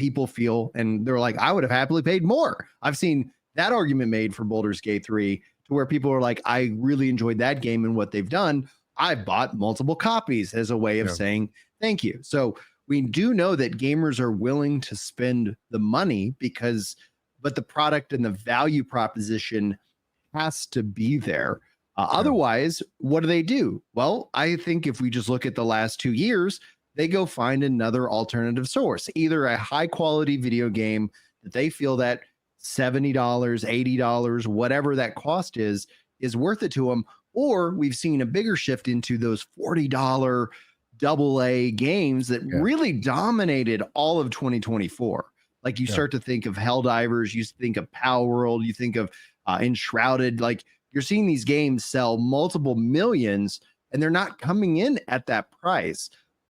people feel, and they're like, I would have happily paid more. I've seen that argument made for Baldur's Gate 3 to where people are like, I really enjoyed that game and what they've done. I bought multiple copies as a way of saying thank you. So we do know that gamers are willing to spend the money but the product and the value proposition has to be there. Otherwise, what do? Well, I think if we just look at the last 2 years, they go find another alternative source, either a high quality video game that they feel that $70, $80, whatever that cost is worth it to them. Or we've seen a bigger shift into those $40 AA games that really dominated all of 2024. Like you start to think of Helldivers, you think of Power World, you think of Enshrouded. Like you're seeing these games sell multiple millions and they're not coming in at that price.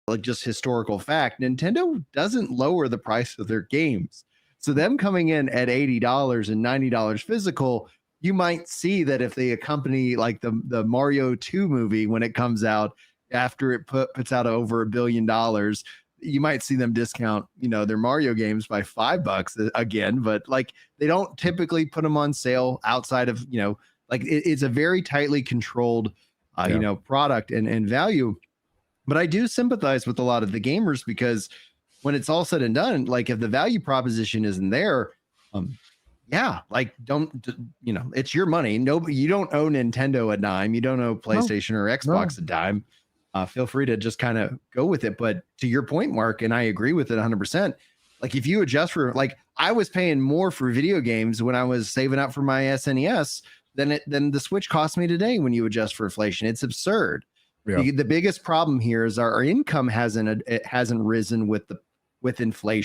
Like just historical fact, Nintendo doesn't lower the price of their games. So them coming in at $80 and $90 physical, you might see that if they accompany like the Mario 2 movie when it comes out after it puts out over $1 billion, you might see them discount, their Mario games by $5 again, but like they don't typically put them on sale outside of, like it's a very tightly controlled, product and value. But I do sympathize with a lot of the gamers because when it's all said and done, like if the value proposition isn't there, it's your money. You don't owe Nintendo a dime. You don't owe PlayStation or Xbox a dime. Feel free to just kind of go with it. But to your point, Mark, and I agree with it 100%. Like if you adjust for, like I was paying more for video games when I was saving up for my SNES than the Switch cost me today when you adjust for inflation. It's absurd. Yeah. The biggest problem here is our income hasn't risen with inflation.